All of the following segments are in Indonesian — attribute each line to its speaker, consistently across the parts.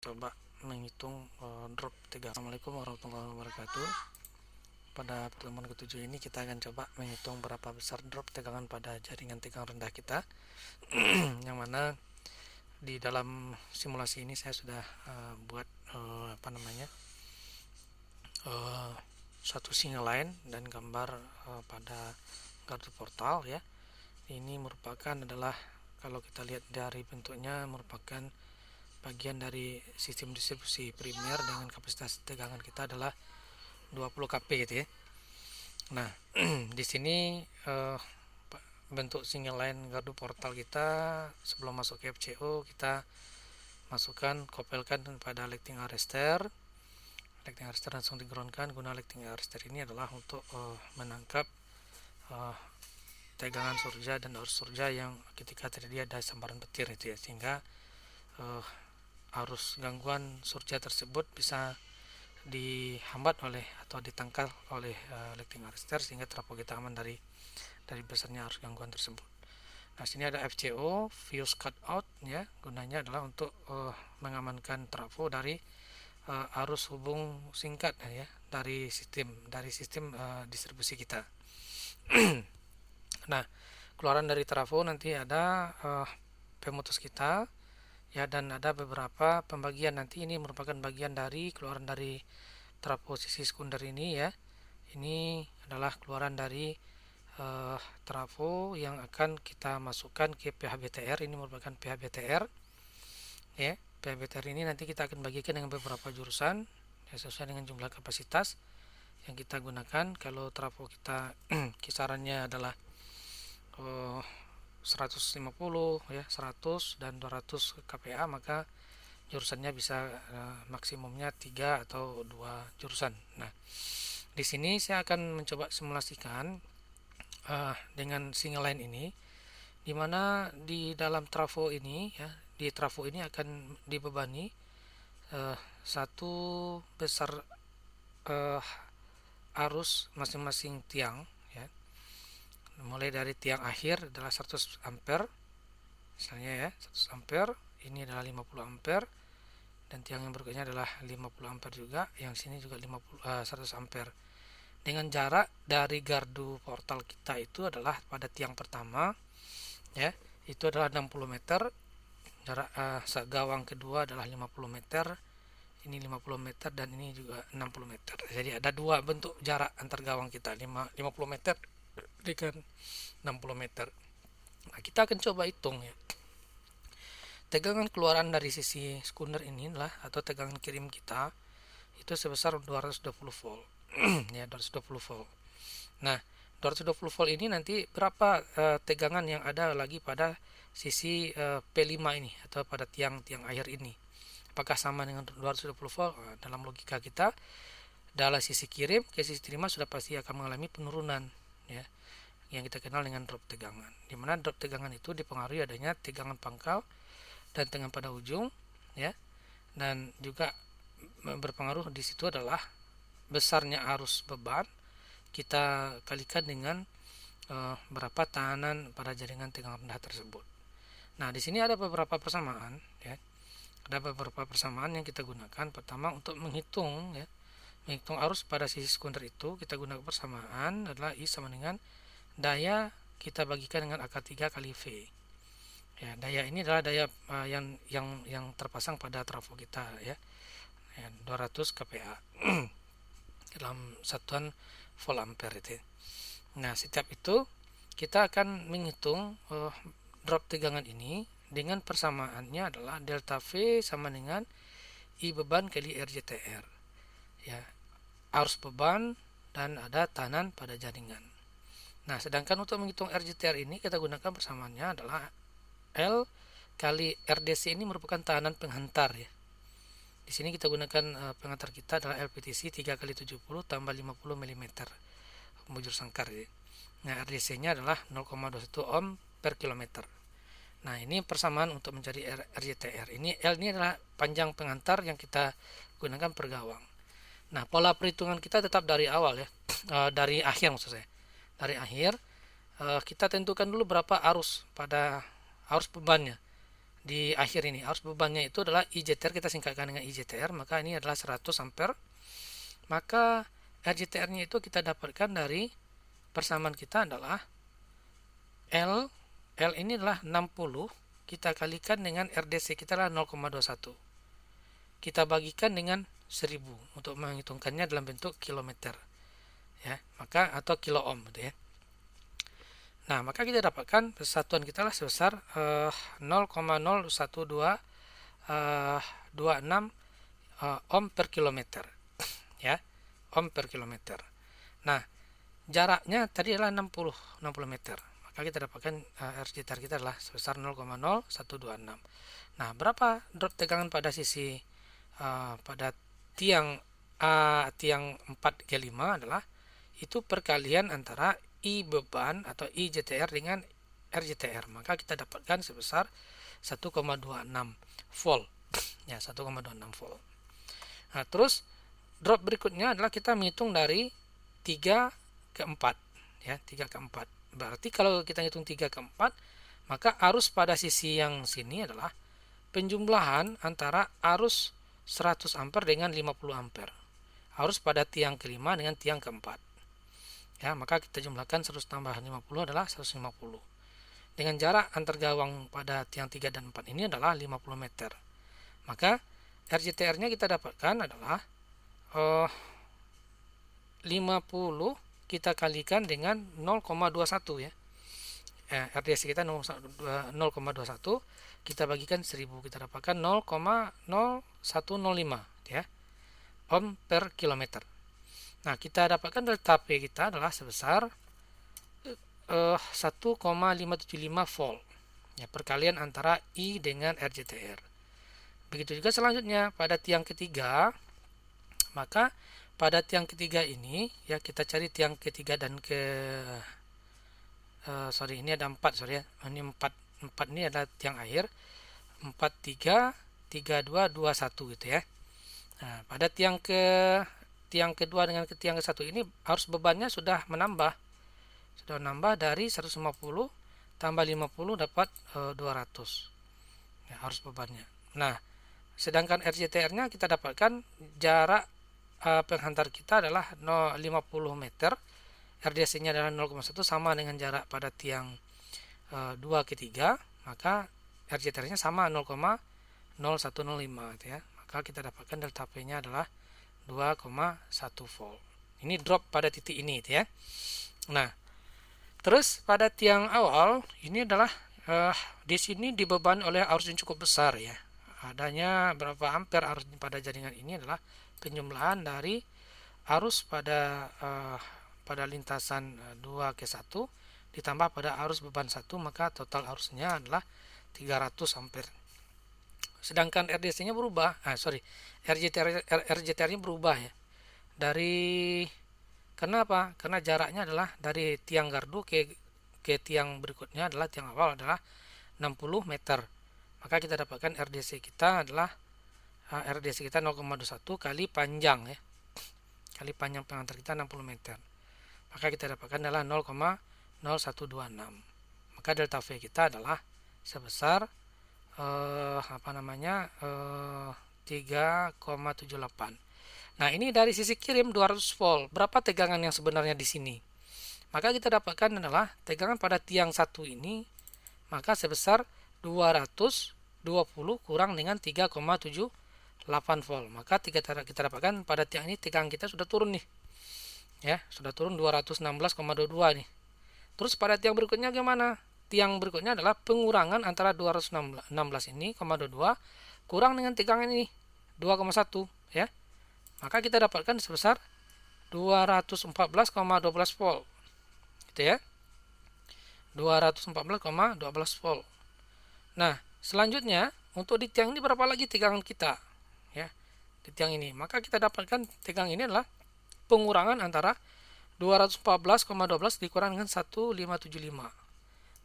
Speaker 1: Coba menghitung drop tegangan. Assalamualaikum warahmatullahi wabarakatuh. Pada pertemuan ketujuh ini kita akan coba menghitung berapa besar drop tegangan pada jaringan tegangan rendah kita. Yang mana di dalam simulasi ini saya sudah buat satu single line dan gambar pada gardu portal ya. Ini merupakan adalah, kalau kita lihat dari bentuknya, merupakan bagian dari sistem distribusi primer dengan kapasitas tegangan kita adalah 20 kP gitu ya. Nah, di sini bentuk single line gardu portal kita sebelum masuk ke FCO kita masukkan, kopelkan pada lighting arrestor. Lighting arrestor langsung digroundkan. Guna lighting arrestor ini adalah untuk menangkap tegangan surja dan arus surja yang ketika terjadi ada sambaran petir itu ya, sehingga arus gangguan surja tersebut bisa dihambat oleh atau ditangkal oleh lighting arrestor sehingga trafo kita aman dari besarnya arus gangguan tersebut. Nah, sini ada FCO, fuse cut out ya, gunanya adalah untuk mengamankan trafo dari arus hubung singkat ya dari sistem distribusi kita. Nah, keluaran dari trafo nanti ada pemutus kita ya, dan ada beberapa pembagian. Nanti ini merupakan bagian dari keluaran dari trafo sisi sekunder ini ya. Ini adalah keluaran dari trafo yang akan kita masukkan ke PHBTR. Ini merupakan PHBTR ya. PHBTR ini nanti kita akan bagikan dengan beberapa jurusan ya, sesuai dengan jumlah kapasitas yang kita gunakan. Kalau trafo kita kisarannya adalah 150 ya, 100 dan 200 kPa, maka jurusannya bisa maksimumnya 3 atau 2 jurusan. Nah, di sini saya akan mencoba simulasikan dengan single line ini, di mana di dalam trafo ini ya, di trafo ini akan dibebani satu besar arus masing-masing tiang ya. Mulai dari tiang akhir adalah 100 ampere misalnya ya, 100 ampere, ini adalah 50 ampere, dan tiang yang berikutnya adalah 50 ampere juga, yang sini juga 100 ampere. Dengan jarak dari gardu portal kita itu adalah pada tiang pertama ya, itu adalah 60 meter. Jarak gawang kedua adalah 50 meter, ini 50 meter, dan ini juga 60 meter. Jadi ada dua bentuk jarak antar gawang kita, 50 meter dengan 60 meter. Nah, kita akan coba hitung ya. Tegangan keluaran dari sisi sekunder inilah, atau tegangan kirim kita itu sebesar 220 volt. Ya, 220 volt. Nah, 220 volt ini nanti berapa tegangan yang ada lagi pada sisi P5 ini atau pada tiang-tiang air ini? Apakah sama dengan 220 volt? Dalam logika kita, dari sisi kirim ke sisi terima sudah pasti akan mengalami penurunan ya, yang kita kenal dengan drop tegangan, di mana drop tegangan itu dipengaruhi adanya tegangan pangkal dan tegangan pada ujung ya, dan juga berpengaruh di situ adalah besarnya arus beban kita kalikan dengan berapa tahanan pada jaringan tegangan rendah tersebut. Nah, di sini ada beberapa persamaan ya. Ada beberapa persamaan yang kita gunakan. Pertama, untuk menghitung arus pada sisi sekunder itu, kita gunakan persamaan adalah I sama dengan daya kita bagikan dengan akar 3 kali V. Ya, daya ini adalah daya yang terpasang pada trafo kita ya. 200 kPa dalam satuan volt ampere itu. Nah, setiap itu kita akan menghitung drop tegangan ini dengan persamaannya adalah delta V sama dengan I beban kali RJTR. Ya, arus beban dan ada tahanan pada jaringan. Nah, sedangkan untuk menghitung RJTR ini kita gunakan persamaannya adalah L kali RDC, ini merupakan tahanan penghantar ya. Di sini kita gunakan penghantar kita adalah LPTC 3 kali 70 tambah 50 mm bujur sangkar ya. Nah, RDC-nya adalah 0,21 ohm per kilometer. Nah, ini persamaan untuk mencari RJTR. Ini L ini adalah panjang penghantar yang kita gunakan per gawang. Nah, pola perhitungan kita tetap dari awal ya, dari akhir maksud saya. Dari akhir kita tentukan dulu berapa arus pada arus bebannya. di akhir ini. Arus bebannya itu adalah IJTR, kita singkatkan dengan IJTR, maka ini adalah 100 ampere. Maka RJTR-nya itu kita dapatkan dari persamaan kita adalah L ini adalah 60, kita kalikan dengan RDC kita adalah 0,21. Kita bagikan dengan 1000 untuk menghitungkannya dalam bentuk kilometer. Ya, maka atau kilo ohm gitu ya. Nah, maka kita dapatkan satuan kita lah sebesar 0,01226 ohm per kilometer. Ya, ohm per kilometer. Nah, jaraknya tadi adalah 60 meter. Maka kita dapatkan RJTR kita adalah sebesar 0,0126. Nah, berapa drop tegangan pada sisi pada tiang tiang 4G5 adalah itu perkalian antara I beban atau IJTR dengan RJTR. Maka kita dapatkan sebesar 1,26 volt. Ya, 1,26 volt. Nah, terus drop berikutnya adalah kita menghitung dari 3 ke 4. Ya, 3 ke 4. Berarti kalau kita hitung 3 ke 4, maka arus pada sisi yang sini adalah penjumlahan antara arus 100 ampere dengan 50 ampere. Arus pada tiang kelima dengan tiang keempat. Ya, maka kita jumlahkan 100 tambah 50 adalah 150. Dengan jarak antar gawang pada tiang 3 dan 4 ini adalah 50 meter. Maka RJTR-nya kita dapatkan adalah 50 kita kalikan dengan 0,21 ya. RDC kita 0,21, kita bagikan 1000, kita dapatkan 0,0105 ya. Ohm per kilometer. Nah, kita dapatkan delta P kita adalah sebesar 1,575 volt. Ya, perkalian antara I dengan RJTR. Begitu juga selanjutnya pada tiang ketiga. Maka pada tiang ketiga ini ya, kita cari tiang ketiga dan ini ada 4, sorry ya. Ini 4 ini adalah tiang akhir. 4 3 3 2 2 1 gitu ya. Nah, pada tiang kedua dengan ke tiang ke-1 ini arus bebannya sudah menambah. Sudah menambah dari 150 tambah 50 dapat 200. Ya, arus bebannya. Nah, sedangkan RJTR-nya kita dapatkan jarak penghantar kita adalah 50 meter. RDC-nya adalah 0,1 sama dengan jarak pada tiang 2 ke 3, maka RJTR-nya sama 0,0105 gitu ya. Maka kita dapatkan delta P-nya adalah 2,1 volt. Ini drop pada titik ini gitu ya. Nah, terus pada tiang awal ini adalah di sini dibebani oleh arus yang cukup besar ya. Adanya berapa ampere arus pada jaringan ini adalah penjumlahan dari arus pada lintasan 2 ke 1 ditambah pada arus beban 1, maka total arusnya adalah 300 ampere. Sedangkan RDC-nya berubah, RJTR-nya berubah ya. Kenapa? Karena jaraknya adalah dari tiang gardu ke tiang berikutnya adalah tiang awal adalah 60 meter. Maka kita dapatkan RDC kita adalah 0,21 kali panjang ya. Kali panjang pengantar kita 60 meter. Maka kita dapatkan adalah 0,0126. Maka delta V kita adalah sebesar 3,78. Nah, ini dari sisi kirim 200 volt. Berapa tegangan yang sebenarnya di sini? Maka kita dapatkan adalah tegangan pada tiang 1 ini maka sebesar 220 kurang dengan 3,78 volt. Maka kita dapatkan pada tiang ini tegangan kita sudah turun nih. Ya, sudah turun 216,22 nih. Terus pada tiang berikutnya gimana? Tiang berikutnya adalah pengurangan antara 216 ini, 0,22 kurang dengan tegangan ini 2,1 ya. Maka kita dapatkan sebesar 214,12 volt. Gitu ya. 214,12 volt. Nah, selanjutnya untuk di tiang ini berapa lagi tegangan kita? Ya. Di tiang ini, maka kita dapatkan tegangan ini adalah pengurangan antara 214,12 dikurang dengan 1575.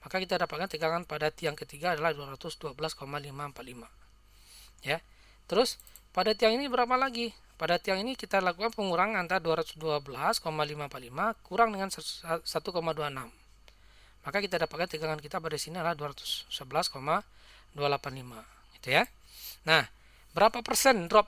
Speaker 1: Maka kita dapatkan tegangan pada tiang ketiga adalah 212,545. Ya. Terus pada tiang ini berapa lagi? Pada tiang ini kita lakukan pengurangan antara 212,545 kurang dengan 1,26. Maka kita dapatkan tegangan kita pada sini adalah 211,06 285 gitu ya. Nah, berapa persen drop